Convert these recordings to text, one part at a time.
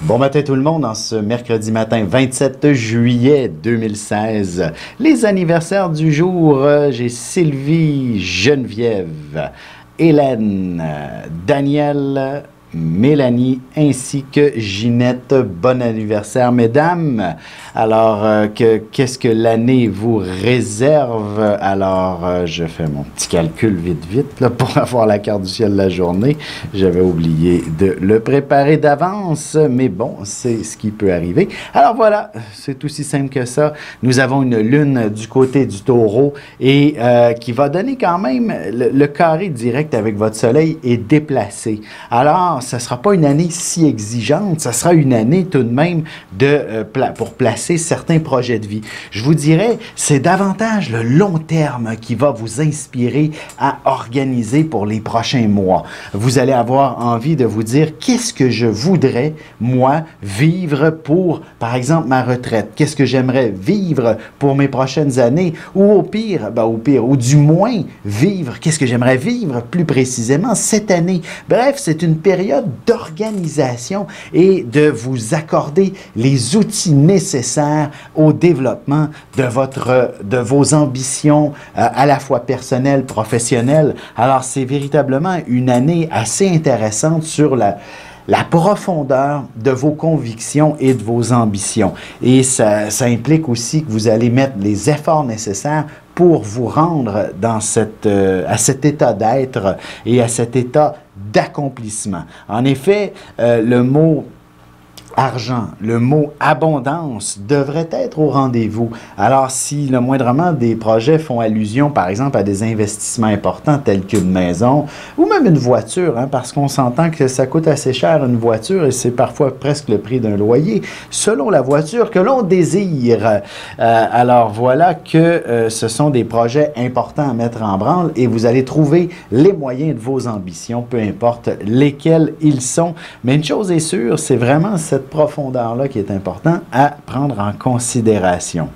Bon matin tout le monde, en ce mercredi matin 27 juillet 2016. Les anniversaires du jour, j'ai Sylvie, Geneviève, Hélène, Daniel, Mélanie ainsi que Ginette. Bon anniversaire mesdames. Alors, qu'est-ce que l'année vous réserve? Alors, je fais mon petit calcul vite là, pour avoir la carte du ciel de la journée. J'avais oublié de le préparer d'avance, mais bon, c'est ce qui peut arriver. Alors voilà, c'est aussi simple que ça. Nous avons une lune du côté du taureau et qui va donner quand même le carré direct avec votre soleil est déplacé. Alors, ça ne sera pas une année si exigeante, ça sera une année tout de même pour placer certains projets de vie. Je vous dirais, c'est davantage le long terme qui va vous inspirer à organiser pour les prochains mois. Vous allez avoir envie de vous dire, qu'est-ce que je voudrais, moi, vivre pour, par exemple, ma retraite? Qu'est-ce que j'aimerais vivre pour mes prochaines années? Ou au pire, ou du moins vivre, qu'est-ce que j'aimerais vivre plus précisément cette année? Bref, c'est une période d'organisation et de vous accorder les outils nécessaires au développement de vos ambitions à la fois personnelles, professionnelles. Alors, c'est véritablement une année assez intéressante sur la profondeur de vos convictions et de vos ambitions. Et ça implique aussi que vous allez mettre les efforts nécessaires pour vous rendre dans à cet état d'être et à cet état d'accomplissement. En effet, le mot argent, le mot abondance devrait être au rendez-vous. Alors, si le moindrement des projets font allusion, par exemple, à des investissements importants tels qu'une maison ou même une voiture, hein, parce qu'on s'entend que ça coûte assez cher une voiture et c'est parfois presque le prix d'un loyer, selon la voiture que l'on désire. Alors, voilà que ce sont des projets importants à mettre en branle et vous allez trouver les moyens de vos ambitions, peu importe lesquels ils sont. Mais une chose est sûre, c'est vraiment cette profondeur-là qui est important à prendre en considération.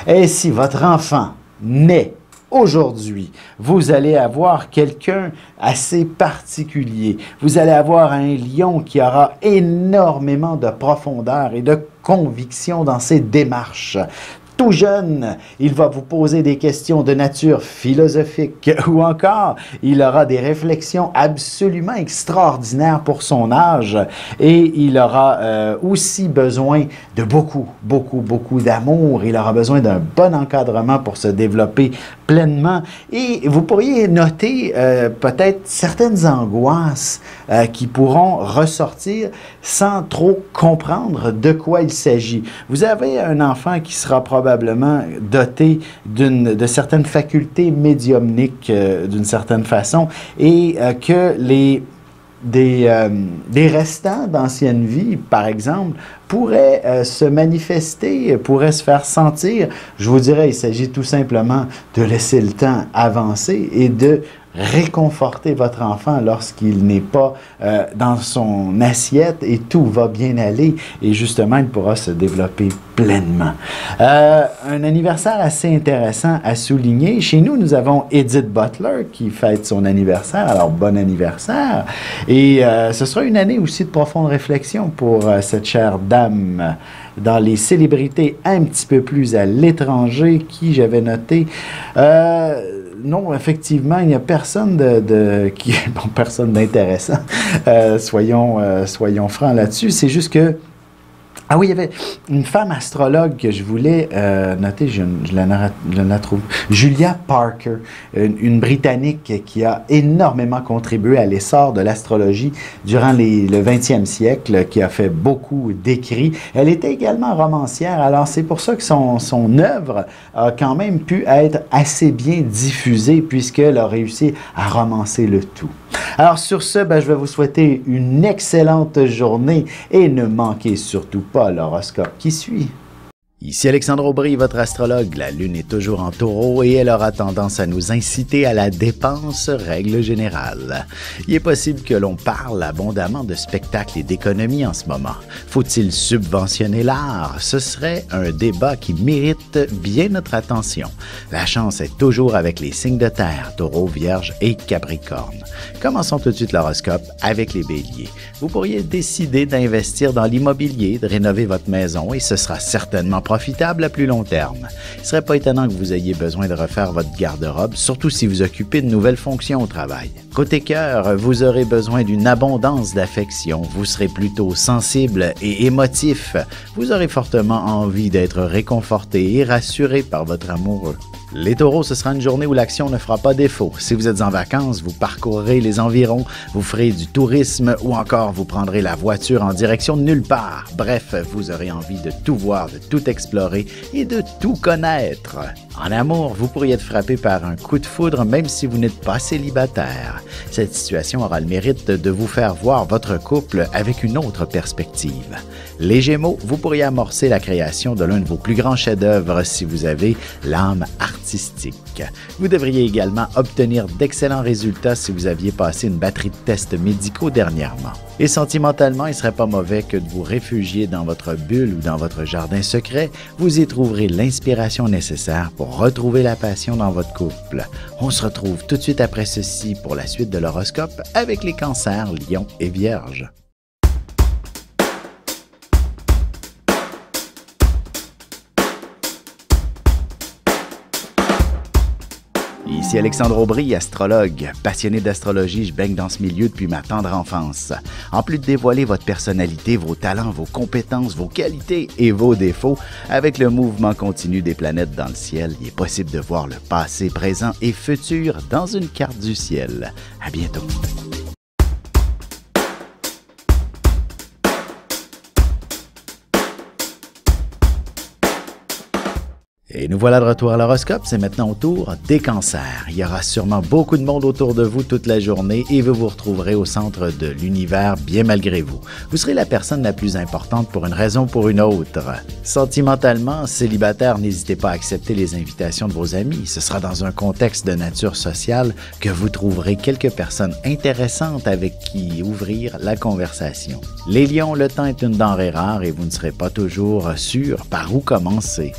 Et si votre enfant naît aujourd'hui, vous allez avoir quelqu'un assez particulier. Vous allez avoir un lion qui aura énormément de profondeur et de conviction dans ses démarches. Tout jeune, il va vous poser des questions de nature philosophique ou encore il aura des réflexions absolument extraordinaires pour son âge et il aura aussi besoin de beaucoup d'amour. Il aura besoin d'un bon encadrement pour se développer pleinement et vous pourriez noter peut-être certaines angoisses qui pourront ressortir sans trop comprendre de quoi il s'agit. Vous avez un enfant qui sera probablement doté de certaines facultés médiumniques d'une certaine façon et que des restants d'ancienne vie, par exemple, pourraient se manifester, pourraient se faire sentir. Je vous dirais, il s'agit tout simplement de laisser le temps avancer et de réconforter votre enfant lorsqu'il n'est pas dans son assiette et tout va bien aller et justement il pourra se développer pleinement. Un anniversaire assez intéressant à souligner. Chez nous, nous avons Edith Butler qui fête son anniversaire, alors bon anniversaire. Et ce sera une année aussi de profonde réflexion pour cette chère dame. Dans les célébrités un petit peu plus à l'étranger, qui j'avais noté... non, effectivement, il n'y a personne personne d'intéressant. Soyons francs là-dessus. C'est juste que ah oui, il y avait une femme astrologue que je voulais noter, je la trouve. Julia Parker, une Britannique qui a énormément contribué à l'essor de l'astrologie durant le 20e siècle, qui a fait beaucoup d'écrits. Elle était également romancière, alors c'est pour ça que son œuvre a quand même pu être assez bien diffusée, puisqu'elle a réussi à romancer le tout. Alors sur ce, je vais vous souhaiter une excellente journée et ne manquez surtout pas l'horoscope qui suit. Ici Alexandre Aubry, votre astrologue. La Lune est toujours en Taureau et elle aura tendance à nous inciter à la dépense, règle générale. Il est possible que l'on parle abondamment de spectacles et d'économie en ce moment. Faut-il subventionner l'art? Ce serait un débat qui mérite bien notre attention. La chance est toujours avec les signes de terre, Taureau, Vierge et Capricorne. Commençons tout de suite l'horoscope avec les Béliers. Vous pourriez décider d'investir dans l'immobilier, de rénover votre maison et ce sera certainement profitable à plus long terme. Il ne serait pas étonnant que vous ayez besoin de refaire votre garde-robe, surtout si vous occupez de nouvelles fonctions au travail. Côté cœur, vous aurez besoin d'une abondance d'affection. Vous serez plutôt sensible et émotif. Vous aurez fortement envie d'être réconforté et rassuré par votre amoureux. Les taureaux, ce sera une journée où l'action ne fera pas défaut. Si vous êtes en vacances, vous parcourrez les environs, vous ferez du tourisme ou encore vous prendrez la voiture en direction de nulle part. Bref, vous aurez envie de tout voir, de tout explorer et de tout connaître. En amour, vous pourriez être frappé par un coup de foudre même si vous n'êtes pas célibataire. Cette situation aura le mérite de vous faire voir votre couple avec une autre perspective. Les Gémeaux, vous pourriez amorcer la création de l'un de vos plus grands chefs-d'œuvre si vous avez l'âme artistique. Vous devriez également obtenir d'excellents résultats si vous aviez passé une batterie de tests médicaux dernièrement. Et sentimentalement, il ne serait pas mauvais que de vous réfugier dans votre bulle ou dans votre jardin secret. Vous y trouverez l'inspiration nécessaire pour retrouver la passion dans votre couple. On se retrouve tout de suite après ceci pour la suite de l'horoscope avec les cancers, lions et vierges. Ici Alexandre Aubry, astrologue. Passionné d'astrologie, je baigne dans ce milieu depuis ma tendre enfance. En plus de dévoiler votre personnalité, vos talents, vos compétences, vos qualités et vos défauts, avec le mouvement continu des planètes dans le ciel, il est possible de voir le passé, présent et futur dans une carte du ciel. À bientôt. Et nous voilà de retour à l'horoscope, c'est maintenant au tour des cancers. Il y aura sûrement beaucoup de monde autour de vous toute la journée et vous vous retrouverez au centre de l'univers bien malgré vous. Vous serez la personne la plus importante pour une raison ou pour une autre. Sentimentalement, célibataire, n'hésitez pas à accepter les invitations de vos amis. Ce sera dans un contexte de nature sociale que vous trouverez quelques personnes intéressantes avec qui ouvrir la conversation. Les lions, le temps est une denrée rare et vous ne serez pas toujours sûr par où commencer.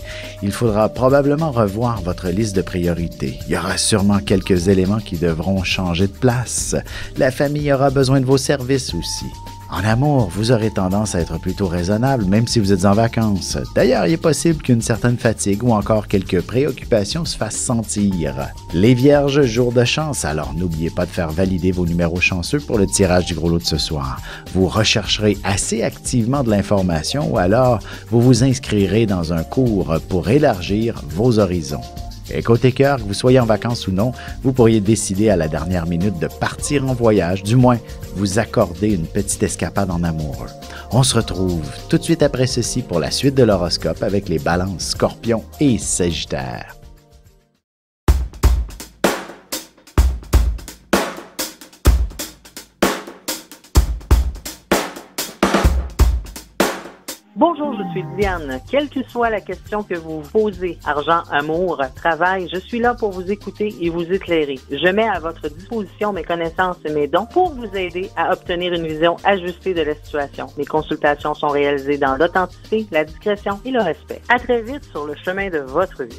Il faudra probablement revoir votre liste de priorités. Il y aura sûrement quelques éléments qui devront changer de place. La famille aura besoin de vos services aussi. En amour, vous aurez tendance à être plutôt raisonnable, même si vous êtes en vacances. D'ailleurs, il est possible qu'une certaine fatigue ou encore quelques préoccupations se fassent sentir. Les vierges, jour de chance, alors n'oubliez pas de faire valider vos numéros chanceux pour le tirage du gros lot de ce soir. Vous rechercherez assez activement de l'information ou alors vous vous inscrirez dans un cours pour élargir vos horizons. Et côté cœur, que vous soyez en vacances ou non, vous pourriez décider à la dernière minute de partir en voyage, du moins vous accorder une petite escapade en amoureux. On se retrouve tout de suite après ceci pour la suite de l'horoscope avec les balances, scorpions et sagittaires. Bonjour, je suis Diane. Quelle que soit la question que vous posez, argent, amour, travail, je suis là pour vous écouter et vous éclairer. Je mets à votre disposition mes connaissances et mes dons pour vous aider à obtenir une vision ajustée de la situation. Mes consultations sont réalisées dans l'authenticité, la discrétion et le respect. À très vite sur le chemin de votre vie.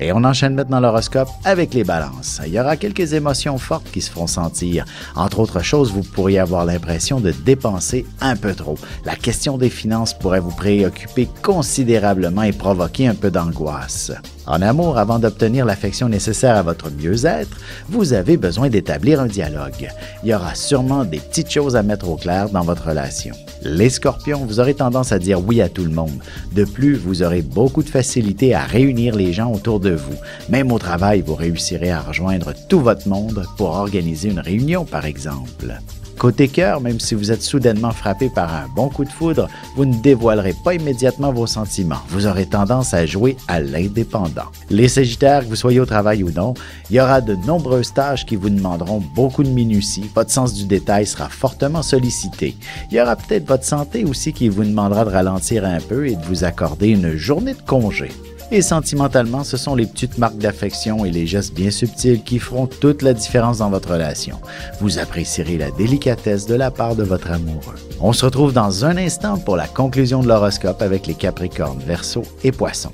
Et on enchaîne maintenant l'horoscope avec les balances. Il y aura quelques émotions fortes qui se feront sentir. Entre autres choses, vous pourriez avoir l'impression de dépenser un peu trop. La question des finances pourrait vous préoccuper considérablement et provoquer un peu d'angoisse. En amour, avant d'obtenir l'affection nécessaire à votre mieux-être, vous avez besoin d'établir un dialogue. Il y aura sûrement des petites choses à mettre au clair dans votre relation. Les scorpions, vous aurez tendance à dire oui à tout le monde. De plus, vous aurez beaucoup de facilité à réunir les gens autour de vous. Même au travail, vous réussirez à rejoindre tout votre monde pour organiser une réunion, par exemple. Côté cœur, même si vous êtes soudainement frappé par un bon coup de foudre, vous ne dévoilerez pas immédiatement vos sentiments. Vous aurez tendance à jouer à l'indépendant. Les Sagittaires, que vous soyez au travail ou non, il y aura de nombreuses tâches qui vous demanderont beaucoup de minutie. Votre sens du détail sera fortement sollicité. Il y aura peut-être votre santé aussi qui vous demandera de ralentir un peu et de vous accorder une journée de congé. Et sentimentalement, ce sont les petites marques d'affection et les gestes bien subtils qui feront toute la différence dans votre relation. Vous apprécierez la délicatesse de la part de votre amoureux. On se retrouve dans un instant pour la conclusion de l'horoscope avec les Capricornes, Verseaux et Poissons.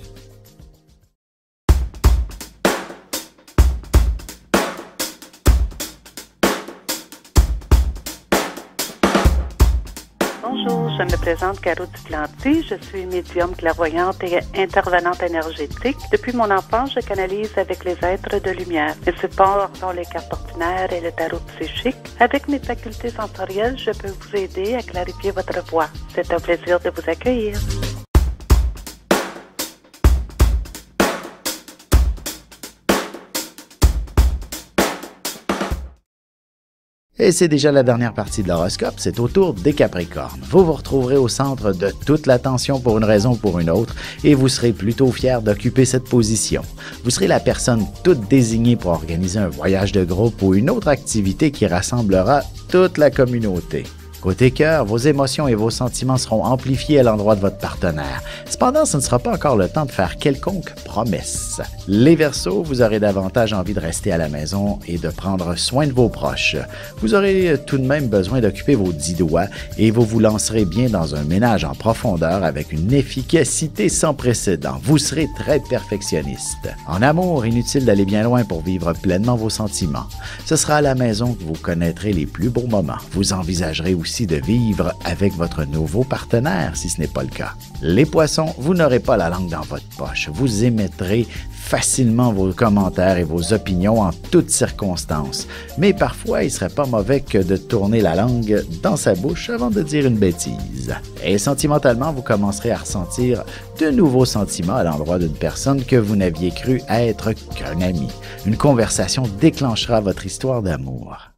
Bonjour, je me présente Caro Duplantis. Je suis médium clairvoyante et intervenante énergétique. Depuis mon enfance, je canalise avec les êtres de lumière. Mes supports sont les cartes ordinaires et le tarot psychique. Avec mes facultés sensorielles, je peux vous aider à clarifier votre voix. C'est un plaisir de vous accueillir. Et c'est déjà la dernière partie de l'horoscope, c'est au tour des Capricornes. Vous vous retrouverez au centre de toute l'attention pour une raison ou pour une autre et vous serez plutôt fier d'occuper cette position. Vous serez la personne toute désignée pour organiser un voyage de groupe ou une autre activité qui rassemblera toute la communauté. Côté cœur, vos émotions et vos sentiments seront amplifiés à l'endroit de votre partenaire. Cependant, ce ne sera pas encore le temps de faire quelconque promesse. Les Verseaux, vous aurez davantage envie de rester à la maison et de prendre soin de vos proches. Vous aurez tout de même besoin d'occuper vos 10 doigts et vous vous lancerez bien dans un ménage en profondeur avec une efficacité sans précédent. Vous serez très perfectionniste. En amour, inutile d'aller bien loin pour vivre pleinement vos sentiments. Ce sera à la maison que vous connaîtrez les plus beaux moments. Vous envisagerez aussi de vivre avec votre nouveau partenaire si ce n'est pas le cas. Les Poissons, vous n'aurez pas la langue dans votre poche. Vous émettrez facilement vos commentaires et vos opinions en toutes circonstances. Mais parfois, il ne serait pas mauvais que de tourner la langue dans sa bouche avant de dire une bêtise. Et sentimentalement, vous commencerez à ressentir de nouveaux sentiments à l'endroit d'une personne que vous n'aviez cru être qu'un ami. Une conversation déclenchera votre histoire d'amour.